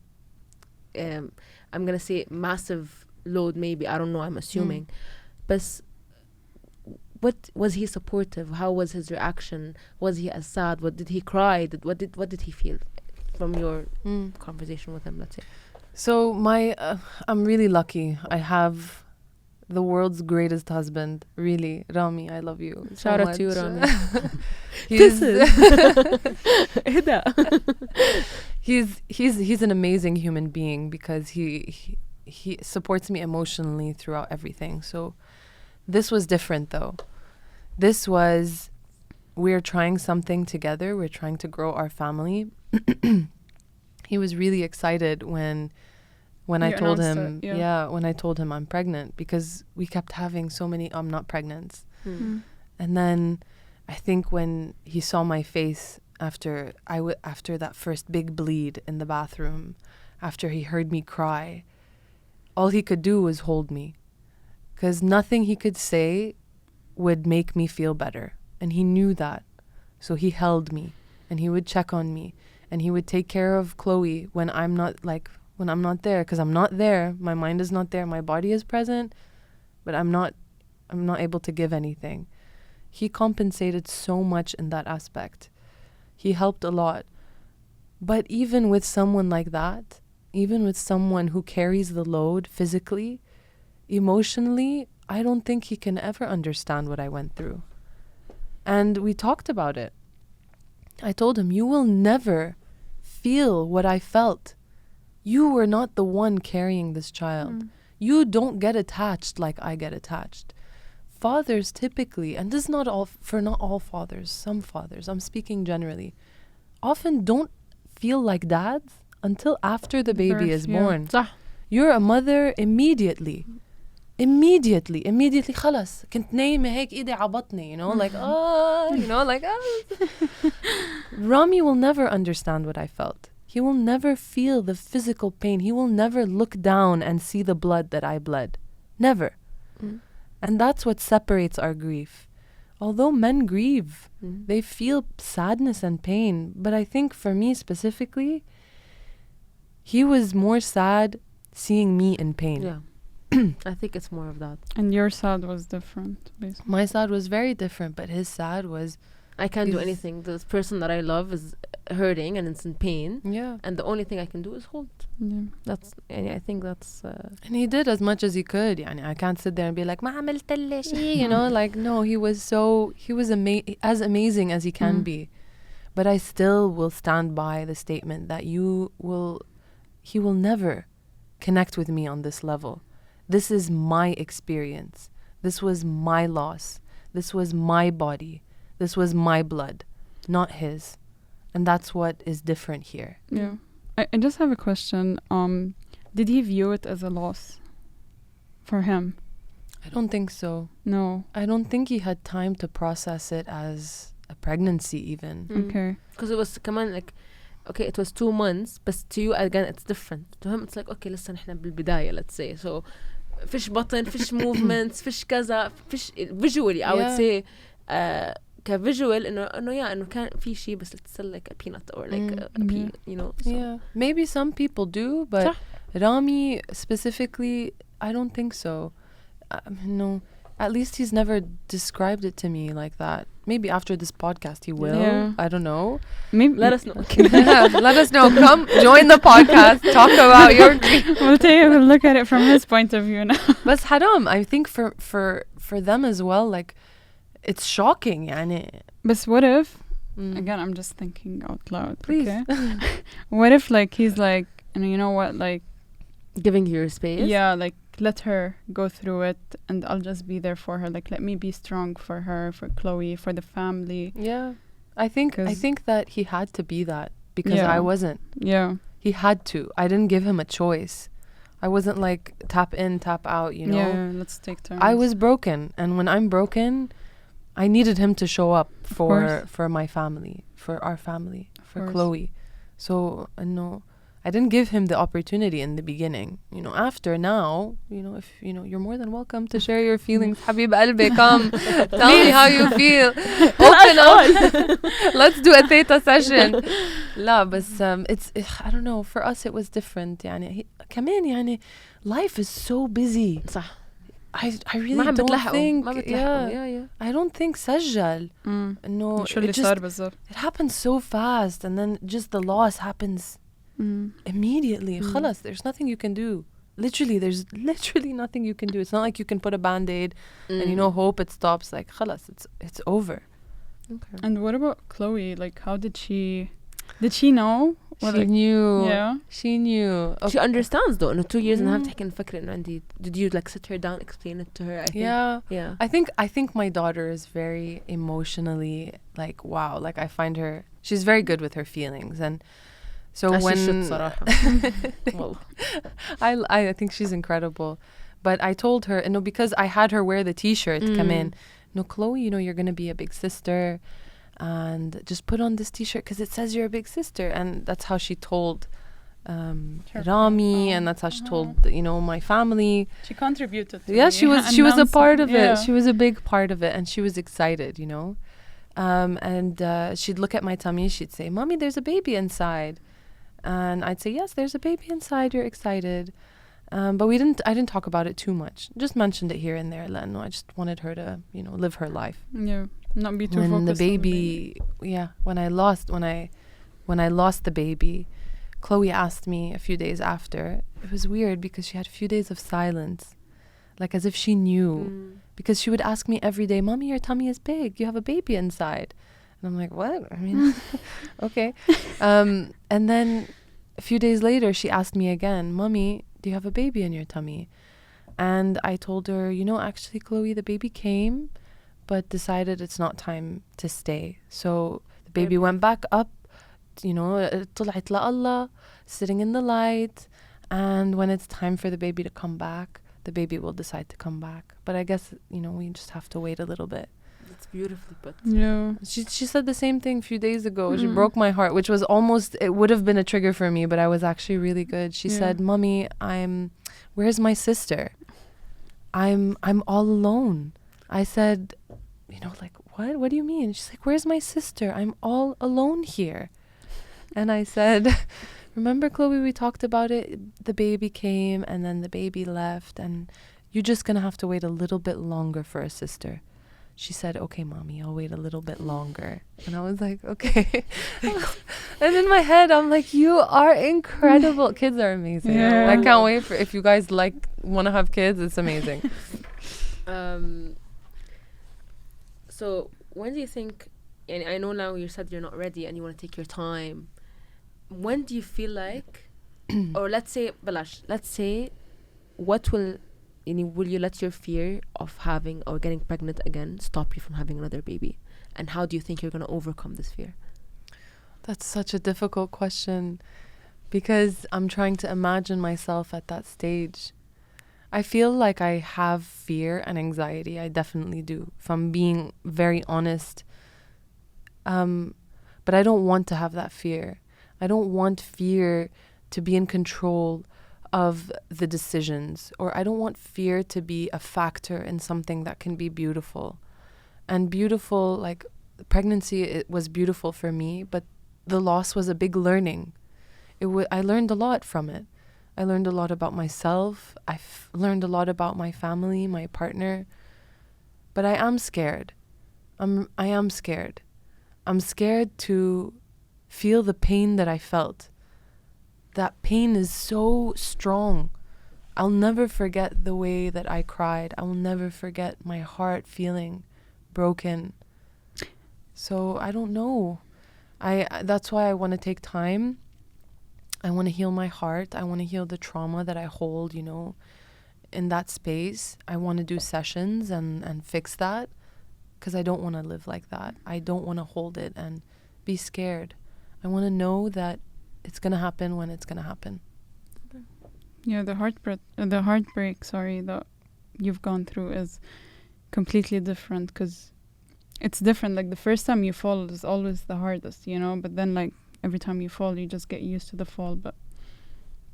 I'm gonna say massive load, maybe, I don't know, I'm assuming. But what was he supportive? How was his reaction? Was he as sad? What did he cry? What did he feel from your conversation with him, let's say? So I'm really lucky. I have the world's greatest husband, really. Rami, I love you so Shout out much. to you, Rami. He's an amazing human being because he supports me emotionally throughout everything. So this was different though. This was, we're trying something together. We're trying to grow our family. He was really excited when I You told announced him, it, when I told him I'm pregnant, because we kept having so many I'm not pregnant. And then I think when he saw my face after that first big bleed in the bathroom, after he heard me cry, all he could do was hold me, because nothing he could say would make me feel better. And he knew that. So he held me and he would check on me and he would take care of Chloe when I'm not there, because I'm not there. My mind is not there. My body is present, but I'm not able to give anything. He compensated so much in that aspect. He helped a lot. But even with someone like that, even with someone who carries the load physically, emotionally, I don't think he can ever understand what I went through. And we talked about it. I told him, you will never feel what I felt. You were not the one carrying this child. You don't get attached like I get attached. Fathers typically, and this is not all fathers, some fathers, I'm speaking generally, often don't feel like dads until after the baby is born. صح. You're a mother immediately خلاص كنت نايمة هيك إيدي عبطني, you know, like Rami will never understand what I felt. He will never feel the physical pain. He will never look down and see the blood that I bled. Never. And that's what separates our grief. Although men grieve, they feel sadness and pain. But I think for me specifically, he was more sad seeing me in pain. Yeah. I think it's more of that. And your sad was different, basically. My sad was very different, but his sad was... I can't do He's- anything. This person that I love is hurting and it's in pain. Yeah. And the only thing I can do is hold. Yeah. That's, and I think that's... And he did as much as he could. يعني I can't sit there and be like, ما عملت لي شيء, you know, like, no, he was as amazing as he can be. But I still will stand by the statement that he will never connect with me on this level. This is my experience. This was my loss. This was my body. This was my blood, not his. And that's what is different here. Yeah. I just have a question. Did he view it as a loss for him? I don't think so. No. I don't think he had time to process it as a pregnancy even. Okay. Because it was, come on, like, okay, it was 2 months, but to you, again, it's different. To him, it's like, okay, listen, احنا بالبداية, let's say. So, fish button, fish movements, fish كذا, fish visually I would say كvisual إنه yeah إنه كان في شيء بس it's still like a peanut or like a pea, you know. So. Yeah, maybe some people do, but Rami specifically, I don't think so. No, at least he's never described it to me like that. Maybe after this podcast he will. Yeah. I don't know. Maybe Let us know. Let us know. Come join the podcast. Talk about your dream. we'll look at it from his point of view now. But haram, I think for them as well, like it's shocking. يعني. But what if, again, I'm just thinking out loud. Please. Okay? What if like he's like, and you know what, like Giving you your space. yeah, like let her go through it and I'll just be there for her. Like let me be strong for her, for Chloe, for the family. Yeah, I think that he had to be that because Yeah. I wasn't. Yeah. He had to. I didn't give him a choice. I wasn't like tap in, tap out, you know. Yeah, let's take turns. I was broken, and when I'm broken, I needed him to show up for my family, for our family, for course. Chloe. So no, I didn't give him the opportunity in the beginning. You know, after now, you know, if you know, you're more than welcome to share your feelings. Habib Albi, come, tell me how you feel. Open up. Let's do a theta session. لا بس it's I don't know, for us it was different. يعني كمان يعني life is so busy. صح. I really don't think yeah. I don't think سجل انه شو اللي صار بالضبط. it happens so fast and then just the loss happens immediately. خلاص, there's nothing you can do. There's literally nothing you can do. It's not like you can put a band-aid and you know hope it stops. Like خلاص, it's over. Okay. And what about Chloe? Like how did she know? Or She like, knew. Yeah. She knew. She understands though. إنه 2 years and a half تحكي نفكر إنه عندي. Did you like sit her down, explain it to her? I think. Yeah. I think my daughter is very emotionally like wow. Like I find her. She's very good with her feelings and. So when Well, I think she's incredible, but I told her, you know, because I had her wear the T-shirt, come in, no, Chloe, you know, you're gonna be a big sister, and just put on this T-shirt because it says you're a big sister, and that's how she told Rami, and that's how she told you know my family. She contributed. To Yeah, me. she was a part of it. Yeah. She was a big part of it, and she was excited, you know. And she'd look at my tummy, she'd say, "Mommy, there's a baby inside." And I'd say, yes, there's a baby inside. You're excited. But I didn't talk about it too much. Just mentioned it here and there. No, I just wanted her to, you know, live her life. Yeah, not be too When focused the baby, when I lost the baby, Chloe asked me a few days after. It was weird because she had a few days of silence, like as if she knew. Because she would ask me every day, "Mommy, your tummy is big. You have a baby inside." And I'm like, what? I mean, okay. And then a few days later, she asked me again, "Mommy, do you have a baby in your tummy?" And I told her, you know, actually, Chloe, the baby came, but decided it's not time to stay. So the baby went back up, you know, طلعت لله, sitting in the light. And when it's time for the baby to come back, the baby will decide to come back. But I guess, you know, we just have to wait a little bit. it's beautifully put. Yeah. She said the same thing a few days ago. She broke my heart, which was almost, it would have been a trigger for me, but I was actually really good. She said, "Mommy, where's my sister? I'm all alone." I said, you know, like, what do you mean? She's like, "Where's my sister? I'm all alone here." And I said, "Remember, Chloe, we talked about it. The baby came and then the baby left and you're just gonna have to wait a little bit longer for a sister." She said, "Okay, Mommy, I'll wait a little bit longer." And I was like, okay. And in my head, I'm like, you are incredible. Kids are amazing. Yeah. I can't wait for, if you guys want to have kids, it's amazing. So when do you think, and I know now you said you're not ready and you want to take your time, when do you feel like, or let's say what will you let your fear of having or getting pregnant again stop you from having another baby? And how do you think you're going to overcome this fear? That's such a difficult question because I'm trying to imagine myself at that stage. I feel like I have fear and anxiety. I definitely do, if I'm being very honest. But I don't want to have that fear. I don't want fear to be in control of the decisions, or I don't want fear to be a factor in something that can be beautiful. And beautiful, like pregnancy, it was beautiful for me, but the loss was a big learning. I learned a lot from it. I learned a lot about myself. I've learned a lot about my family, my partner. But I am scared. I am scared. I'm scared to feel the pain that I felt. That pain is so strong. I'll never forget the way that I cried. I will never forget my heart feeling broken. So I don't know. That's why I want to take time. I want to heal my heart. I want to heal the trauma that I hold, you know, in that space. I want to do sessions and fix that, because I don't want to live like that. I don't want to hold it and be scared. I want to know that it's going to happen when it's going to happen. Yeah, the heartbreak, that you've gone through is completely different, because it's different. Like the first time you fall is always the hardest, you know, but then like every time you fall, you just get used to the fall. But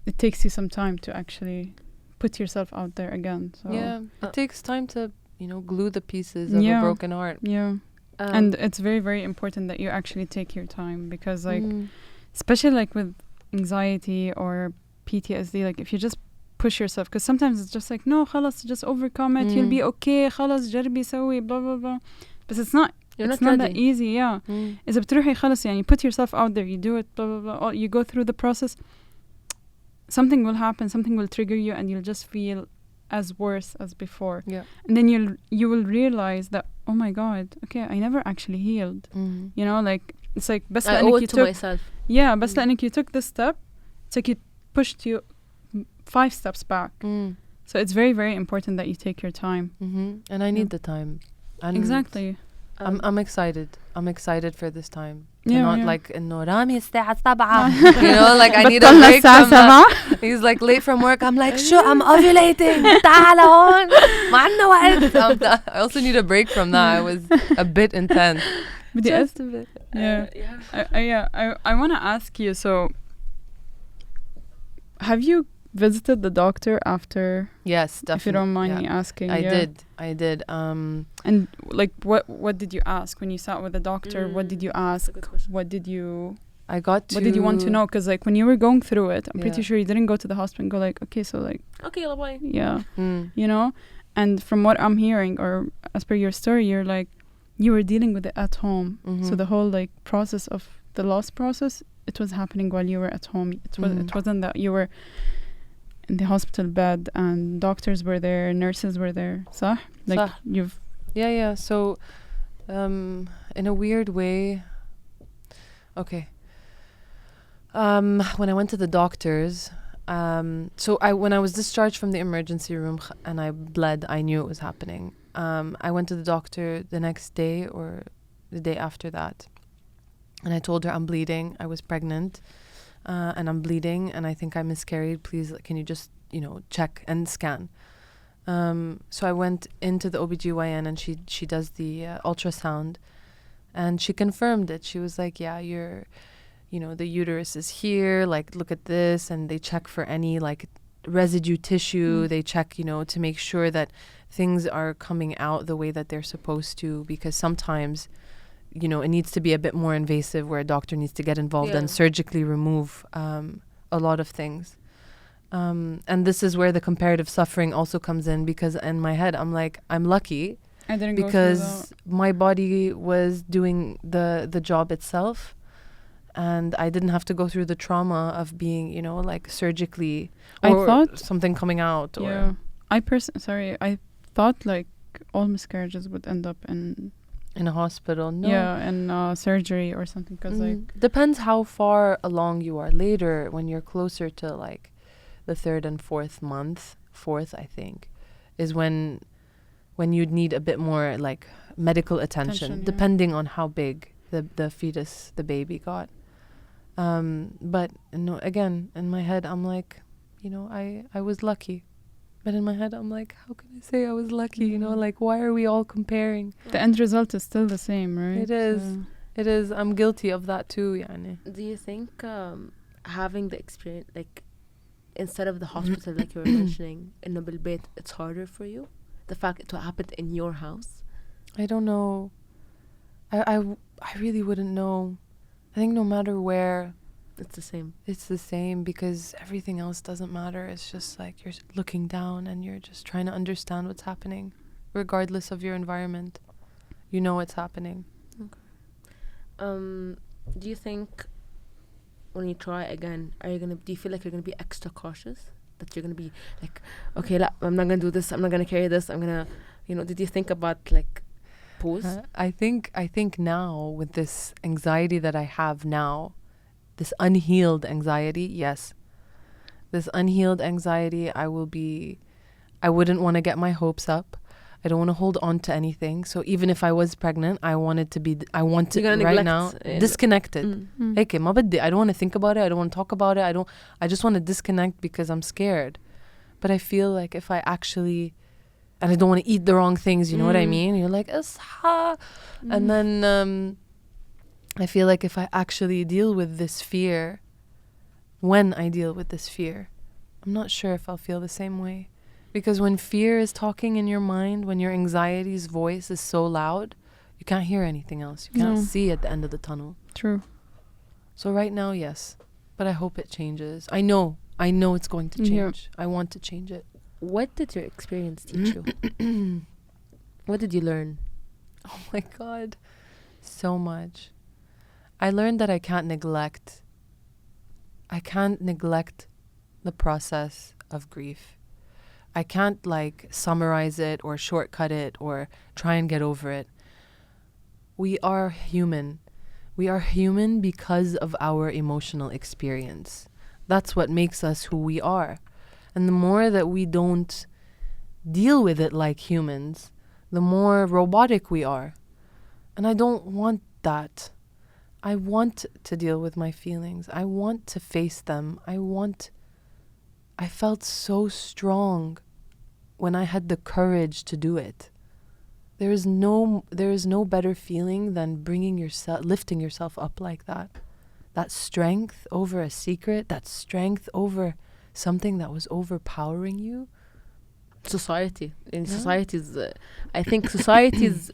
it takes you some time to actually put yourself out there again. So yeah, it takes time to, you know, glue the pieces of a broken heart. Yeah. And it's very, very important that you actually take your time, because like, especially like with anxiety or PTSD, like if you just push yourself, because sometimes it's just like, no, خلاص, just overcome it, you'll be okay, خلاص جربي سوي blah blah blah. But it's not. It's not that easy. Yeah. إذا بتروحي خلاص يعني, put yourself out there, you do it, blah blah blah. You go through the process. Something will happen, something will trigger you, and you'll just feel as worse as before. Yeah. And then you will realize that, oh my God, okay, I never actually healed. You know, like it's like بس I owe it to myself. Yeah, بس لأنك you took this step, it's like it pushed you 5 steps back. So it's very, very important that you take your time. And I need the time. And exactly. I'm excited. I'm excited for this time. Yeah, Not yeah. like إنه رامي الساعة 7. You know, like I need a بطلنا break الساعة from that. 7. He's like late from work. I'm like, sure, I'm ovulating. تعال هون. ما عندنا وقت. I also need a break from that. I was a bit intense. Just a bit. Yeah. I want to ask you, so have you visited the doctor after? Yes, definitely. If you don't mind me asking. I did. And like, what did you ask when you sat with the doctor? What did you ask? What did you What did you want to know? Because like when you were going through it, I'm pretty sure you didn't go to the hospital and go like, okay, so like, okay, bye. Yeah. You know, and from what I'm hearing, or as per your story, you're like, you were dealing with it at home. So the whole like process of the loss process, it was happening while you were at home. It wasn't that you were in the hospital bed and doctors were there, nurses were there. صح? Like صح. you've. Yeah. So, in a weird way, okay. When I went to the doctors, when I was discharged from the emergency room and I bled, I knew it was happening. I went to the doctor the next day or the day after that, and I told her I'm bleeding. I was pregnant, and I'm bleeding, and I think I miscarried. Please, can you just, check and scan? So I went into the OBGYN, and she does the ultrasound, and she confirmed it. She was like, yeah, the uterus is here, like, look at this. And they check for any like residue tissue. They check, to make sure that things are coming out the way that they're supposed to, because sometimes, it needs to be a bit more invasive, where a doctor needs to get involved and surgically remove a lot of things. And this is where the comparative suffering also comes in, because in my head, I'm like, I'm lucky. I didn't because go through that. My body was doing the job itself, and I didn't have to go through the trauma of being, like surgically, or I thought something coming out. Yeah, I thought like all miscarriages would end up in a hospital. No. Yeah, in surgery or something. Because like depends how far along you are. Later, when you're closer to like the 3rd and 4th month, 4th I think, is when you'd need a bit more like medical attention, depending on how big the fetus, the baby got. But no, again, in my head, I'm like, I was lucky. But in my head, I'm like, how can I say I was lucky? Like, why are we all comparing? The end result is still the same, right? It is. It is. I'm guilty of that too, yani. Do you think having the experience, like instead of the hospital like you were mentioning in بالبيت, it's harder for you? The fact it happened in your house? I don't know. I really wouldn't know. I think no matter where, It's the same. it's the same, because everything else doesn't matter. It's just like you're looking down and you're just trying to understand what's happening, regardless of your environment. You know what's happening. Do you think when you try again, do you feel like you're gonna be extra cautious? That you're gonna be like, okay, I'm not gonna do this, I'm not gonna carry this, I'm gonna, did you think about like pause? I think now, with this anxiety that I have now, this unhealed anxiety, yes. This unhealed anxiety, I wouldn't want to get my hopes up. I don't want to hold on to anything. So even if I was pregnant, I want to right now disconnect it. Okay, ما بدي. I don't want to think about it. I don't want to talk about it. I just want to disconnect because I'm scared. But I feel like if I actually, and I don't want to eat the wrong things, you know what I mean? You're like, Isha. And then I feel like if I actually deal with this fear, when I deal with this fear, I'm not sure if I'll feel the same way. Because when fear is talking in your mind, when your anxiety's voice is so loud, you can't hear anything else. You can't see at the end of the tunnel. True. So right now, yes. But I hope it changes. I know it's going to change. I want to change it. What did your experience teach you? What did you learn? Oh my God. So much. I learned that I can't neglect the process of grief. I can't like summarize it or shortcut it or try and get over it. We are human. We are human because of our emotional experience. That's what makes us who we are. And the more that we don't deal with it like humans, the more robotic we are. And I don't want that. I want to deal with my feelings. I want to face them. I felt so strong when I had the courage to do it. There is no better feeling than lifting yourself up like that. That strength over a secret, that strength over something that was overpowering you. Society. I think society's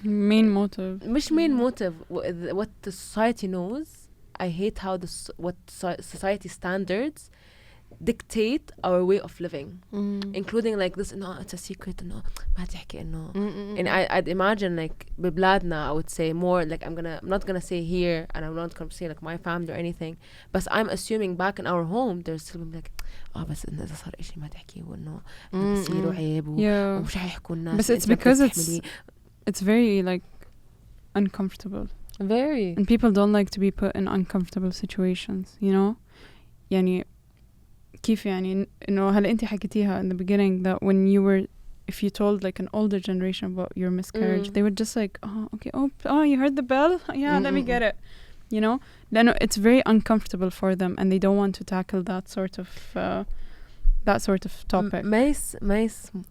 main motive. مش main motive. What the society knows. I hate how what society standards dictate our way of living, including like this. No, it's a secret. No, ما تحكي إنه. And I'd imagine like ببلادنا, I would say more like I'm not gonna say here, and I'm not gonna say like my family or anything. But I'm assuming back in our home, there's still like, بس إن إذا صار إشي ما تحكي وإنه بصير عيب ومش حيحكوا الناس. But it's because it's very like uncomfortable. Very. And people don't like to be put in uncomfortable situations, يعني كيف يعني إنه هلا أنت حكيتيها in the beginning that when you were, if you told like an older generation about your miscarriage, they would just like, oh, okay, oh, you heard the bell? Yeah, let me get it. Then it's very uncomfortable for them, and they don't want to tackle that sort of topic. Mace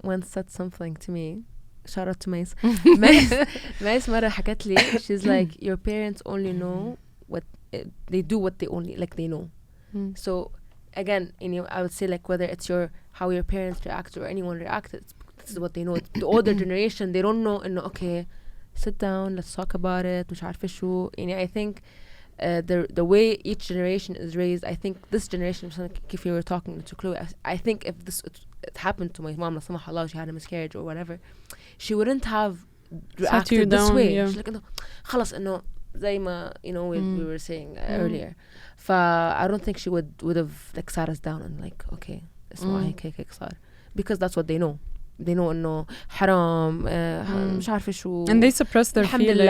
once said something to me. Shout out to Mace. Mace مرة حكت لي, she's like, your parents only know what they do, what they only like they know. So again, I would say like whether it's how your parents react or anyone reacted, this is what they know. The older generation, they don't know. Okay, sit down, let's talk about it. مش عارفة شو. I think the way each generation is raised, I think this generation, if you were talking to Chloe, I think if it happened to my mom, la سمح الله, she had a miscarriage or whatever, she wouldn't have reacted this way. She's like, خلاص إنه زي ما we were saying earlier. I don't think she would have like sat us down and like, okay, اسمعي هيك صار, because that's what they know. They know إنه حرام, مش عارفة شو, and they suppress their feelings.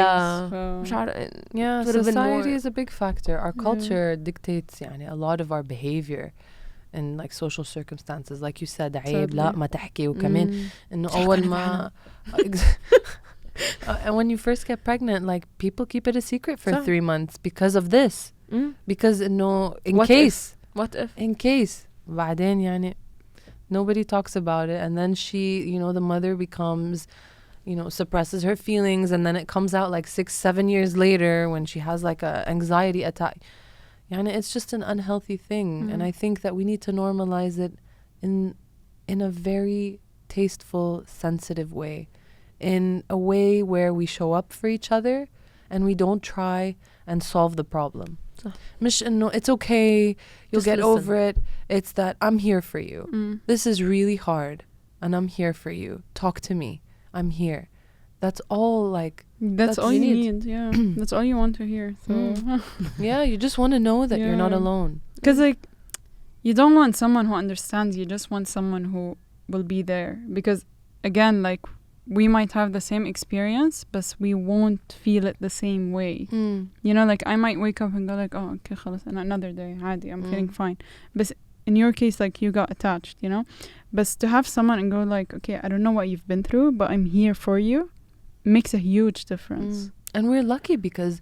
مش عارفة. Yeah, society is a big factor. Our culture dictates a lot of our behavior in like social circumstances, like you said, عيب لا ما تحكي, وكمان إنه أول ما and when you first get pregnant, like people keep it a secret for 3 months because of this. Because in case بعدين nobody talks about it, and then she, the mother becomes, suppresses her feelings, and then it comes out like 6-7 years later when she has like a anxiety attack. Yani it's just an unhealthy thing. And I think that we need to normalize it in a very tasteful, sensitive way. In a way where we show up for each other and we don't try and solve the problem. مش إنه it's okay, you'll Just get listen. over it. It's that I'm here for you. This is really hard and I'm here for you. Talk to me. I'm here. That's all like, That's all you need. Yeah. That's all you want to hear. So yeah, you just want to know that you're not Yeah. alone. because like you don't want someone who understands, you just want someone who will be there. Because again, like we might have the same experience, but we won't feel it the same way. You know, like I might wake up and go like, oh, okay, خلاص, and another day, عادي, I'm feeling fine. But in your case, like you got attached, you know. But to have someone and go like, okay, I don't know what you've been through, but I'm here for you, makes a huge difference. And we're lucky because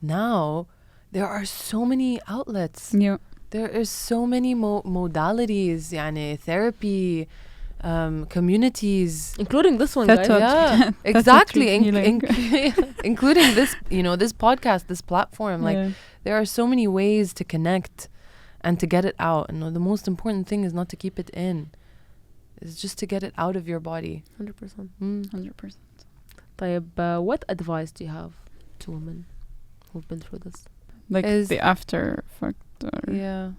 now there are so many outlets. Yeah. There is so many modalities, يعني therapy, communities. Including this one, That's guys. Yeah, That's exactly. a true feeling. Including this, you know, this podcast, this platform. Like, Yeah. there are so many ways to connect and to get it out. And the most important thing is not to keep it in. It's just to get it out of your body. 100%. 100%. طيب, what advice do you have to women who've been through this? Like Is- the after factor. Yeah.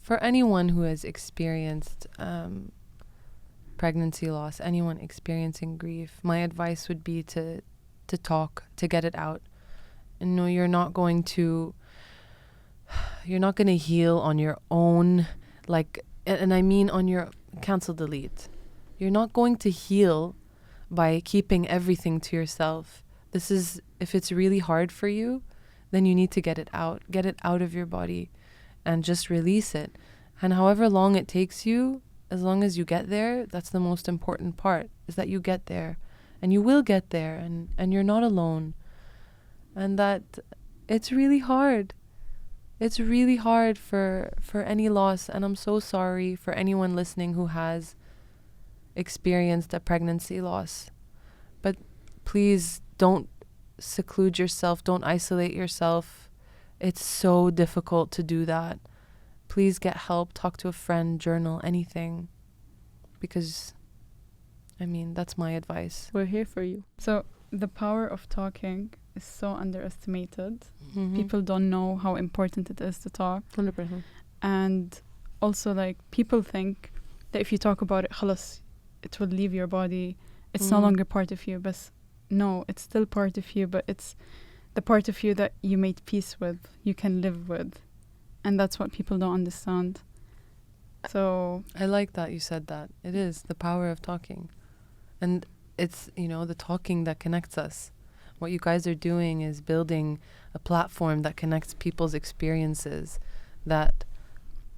For anyone who has experienced pregnancy loss, anyone experiencing grief, my advice would be to talk, to get it out. And no, you're not going to heal on your own, like, and I mean on your cancel delete. You're not going to heal by keeping everything to yourself. This is, if it's really hard for you, then you need to get it out of your body and just release it. And however long it takes you, as long as you get there, that's the most important part, is that you get there. And you will get there, and you're not alone. And that it's really hard. It's really hard for any loss, and I'm so sorry for anyone listening who has experienced a pregnancy loss. But please don't seclude yourself, don't isolate yourself. It's so difficult to do that. Please get help, talk to a friend, journal, anything. Because, I mean, that's my advice. We're here for you. So the power of talking is so underestimated. Mhm. People don't know how important it is to talk. 100%. And also, like, people think that if you talk about it, خلاص, it will leave your body. It's no longer part of you. But no, it's still part of you, but it's the part of you that you made peace with, you can live with. And that's what people don't understand. So I like that you said that. It is the power of talking. And it's, you know, the talking that connects us. What you guys are doing is building a platform that connects people's experiences, that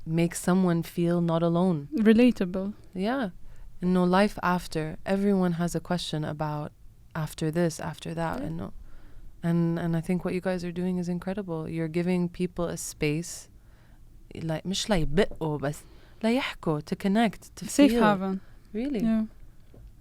makes someone feel not alone. relatable. Yeah. And no life after. Everyone has a question about after this, after that. Yeah. And no. And I think what you guys are doing is incredible. You're giving people a space, like مش لا يبقوا بس لا يحكوا, to connect, to Safe feel. haven. Really. Yeah.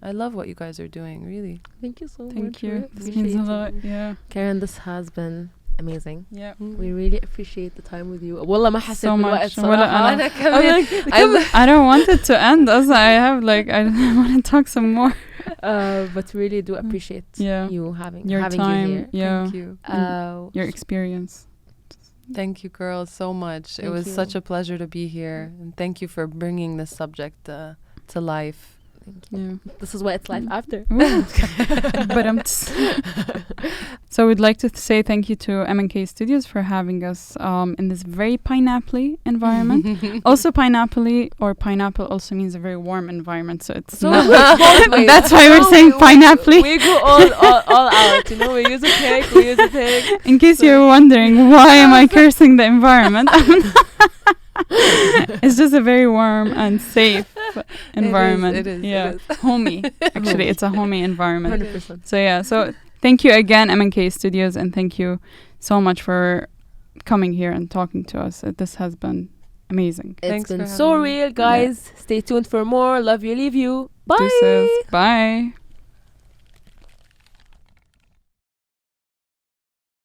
I love what you guys are doing, really. Thank you so much. Thank you. Really This means a appreciate lot. it. Yeah. Karen, this has been amazing. Yeah. We really appreciate the time with you. والله ما حسيت So بالوقت much. ولا صراحة. أنا. كمان. I don't want it to end as I have like I want to talk some more. But really do appreciate Yeah. you having Your time. you here. Yeah. Thank you. Your experience. Thank you, girls, so much. It Thank was you. such a pleasure to be here. And thank you for bringing this subject to life. Thank you. Yeah. This is what it's like after. But so we'd like to say thank you to M&K Studios for having us in this very pineapple environment. Also pineapple also means a very warm environment, so it's So not That's why we're saying pineapple. We go all out, you know. We use a pig, we use a pig. In case you're wondering why am I cursing the environment, it's just a very warm and safe environment. It is. Yeah, homey. Actually, it's a homey environment. 100%. So yeah, so thank you again, M&K Studios, and thank you so much for coming here and talking to us. This has been amazing. It's Thanks been for so having me. real, guys. Stay tuned for more. Love you, leave you. Bye. Deuces. Bye.